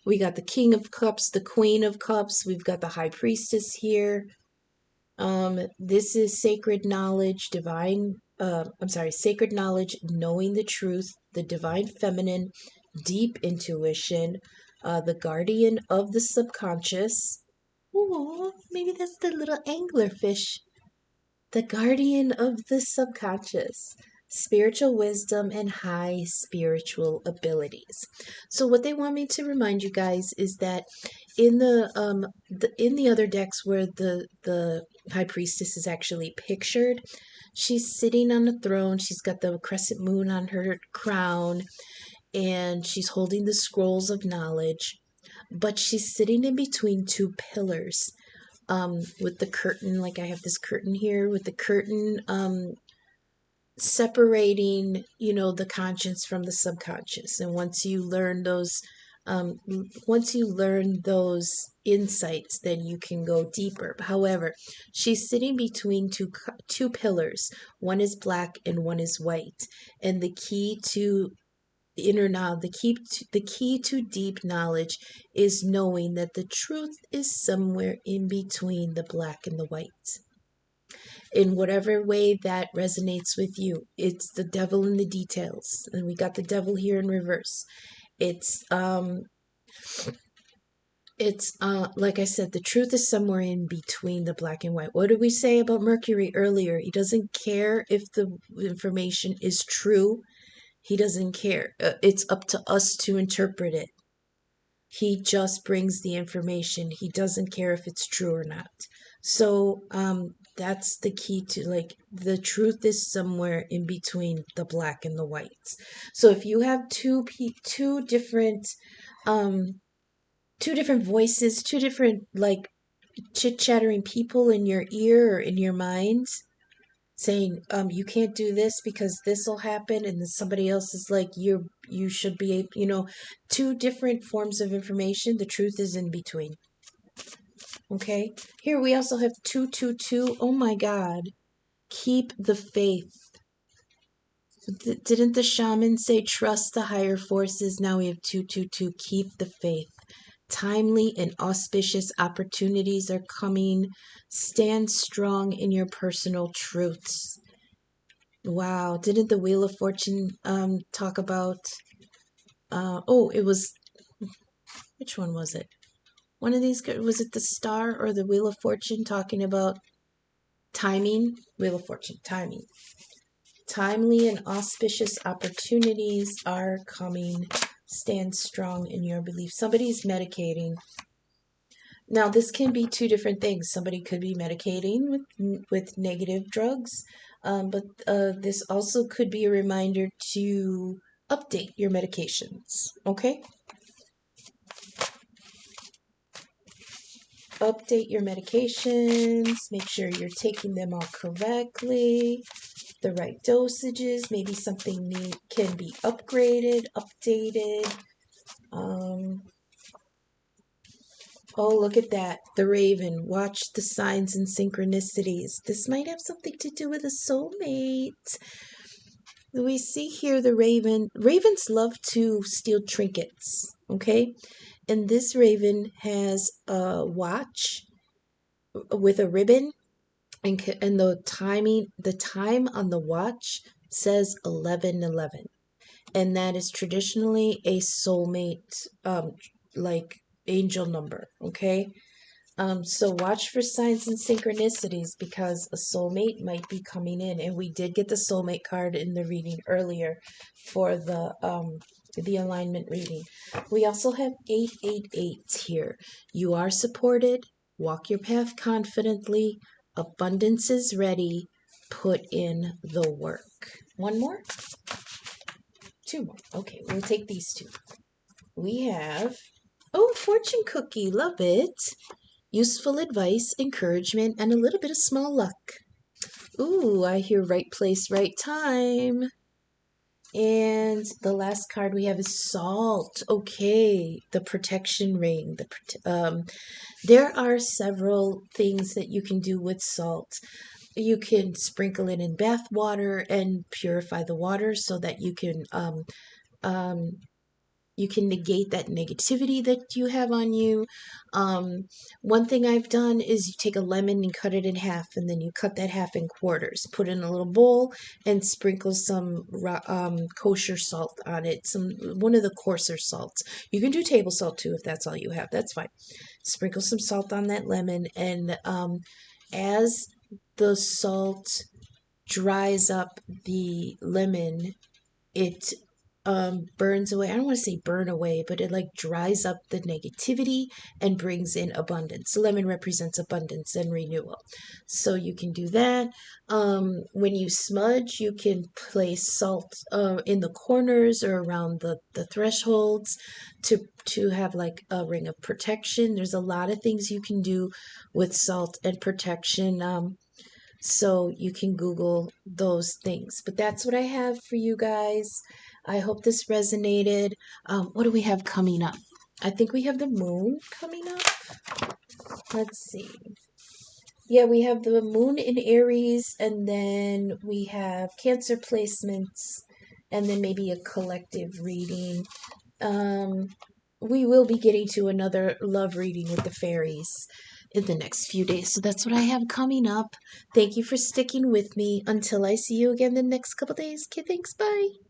we got the King of Cups, the Queen of Cups. We've got the high priestess here. This is sacred knowledge, sacred knowledge, knowing the truth, the divine feminine, deep intuition, the guardian of the subconscious. Oh, maybe that's the little anglerfish. The guardian of the subconscious, spiritual wisdom, and high spiritual abilities. So what they want me to remind you guys is that in the other decks where the high priestess is actually pictured, she's sitting on a throne. She's got the crescent moon on her crown, and she's holding the scrolls of knowledge, but she's sitting in between two pillars. With the curtain, like I have this curtain here, with the curtain separating, the conscious from the subconscious. And once you learn those insights, then you can go deeper. However, she's sitting between two pillars. One is black and one is white. And the key to inner knowledge, the key to deep knowledge is knowing that the truth is somewhere in between the black and the white. In whatever way that resonates with you, it's the devil in the details, and we got the devil here in reverse. It's like I said, the truth is somewhere in between the black and white. What did we say about Mercury earlier? He doesn't care if the information is true. He doesn't care. It's up to us to interpret it. He just brings the information. He doesn't care if it's true or not. So that's the key to, the truth is somewhere in between the black and the whites. So if you have two different voices, two different chit-chattering people in your ear or in your mind, saying, you can't do this because this will happen, and then somebody else is like, you should be able, two different forms of information. The truth is in between. Okay, here we also have 222. Oh my God, keep the faith. Didn't the shaman say trust the higher forces? Now we have 222, keep the faith. Timely and auspicious opportunities are coming. Stand strong in your personal truths. Wow, didn't the Wheel of Fortune talk about, it was, which one was it? One of these, was it the Star or the Wheel of Fortune talking about timing? Wheel of Fortune, timing. Timely and auspicious opportunities are coming. Stand strong in your belief. Somebody's medicating. Now, this can be two different things. Somebody could be medicating with negative drugs, but this also could be a reminder to update your medications, okay? Update your medications. Make sure you're taking them all correctly. The right dosages. Maybe something can be upgraded, updated. Oh, look at that. The Raven. Watch the signs and synchronicities. This might have something to do with a soulmate. We see here the Raven. Ravens love to steal trinkets, okay? And this Raven has a watch with a ribbon, and the time on the watch says 11:11. And that is traditionally a soulmate, like angel number, okay? So watch for signs and synchronicities because a soulmate might be coming in. And we did get the soulmate card in the reading earlier for the alignment reading. We also have 888 here. You are supported. Walk your path confidently. Abundance is ready. Put in the work. One more? Two more. Okay, we'll take these two. We have, fortune cookie. Love it. Useful advice, encouragement, and a little bit of small luck. Ooh, I hear right place, right time. And the last card we have is salt. Okay, the protection ring. There are several things that you can do with salt. You can sprinkle it in bath water and purify the water so that you can negate that negativity that you have on you. One thing I've done is you take a lemon and cut it in half, and then you cut that half in quarters, put it in a little bowl, and sprinkle some kosher salt on it, one of the coarser salts. You can do table salt too if that's all you have. That's fine. Sprinkle some salt on that lemon, and as the salt dries up the lemon, it burns away. I don't want to say burn away, but it like dries up the negativity and brings in abundance. Lemon represents abundance and renewal. So you can do that. When you smudge, you can place salt in the corners or around the thresholds to have like a ring of protection. There's a lot of things you can do with salt and protection. So you can Google those things. But that's what I have for you guys. I hope this resonated. What do we have coming up? I think we have the moon coming up. Let's see. Yeah, we have the moon in Aries, and then we have Cancer placements, and then maybe a collective reading. We will be getting to another love reading with the fairies in the next few days. So that's what I have coming up. Thank you for sticking with me. Until I see you again the next couple days. Okay, thanks. Bye.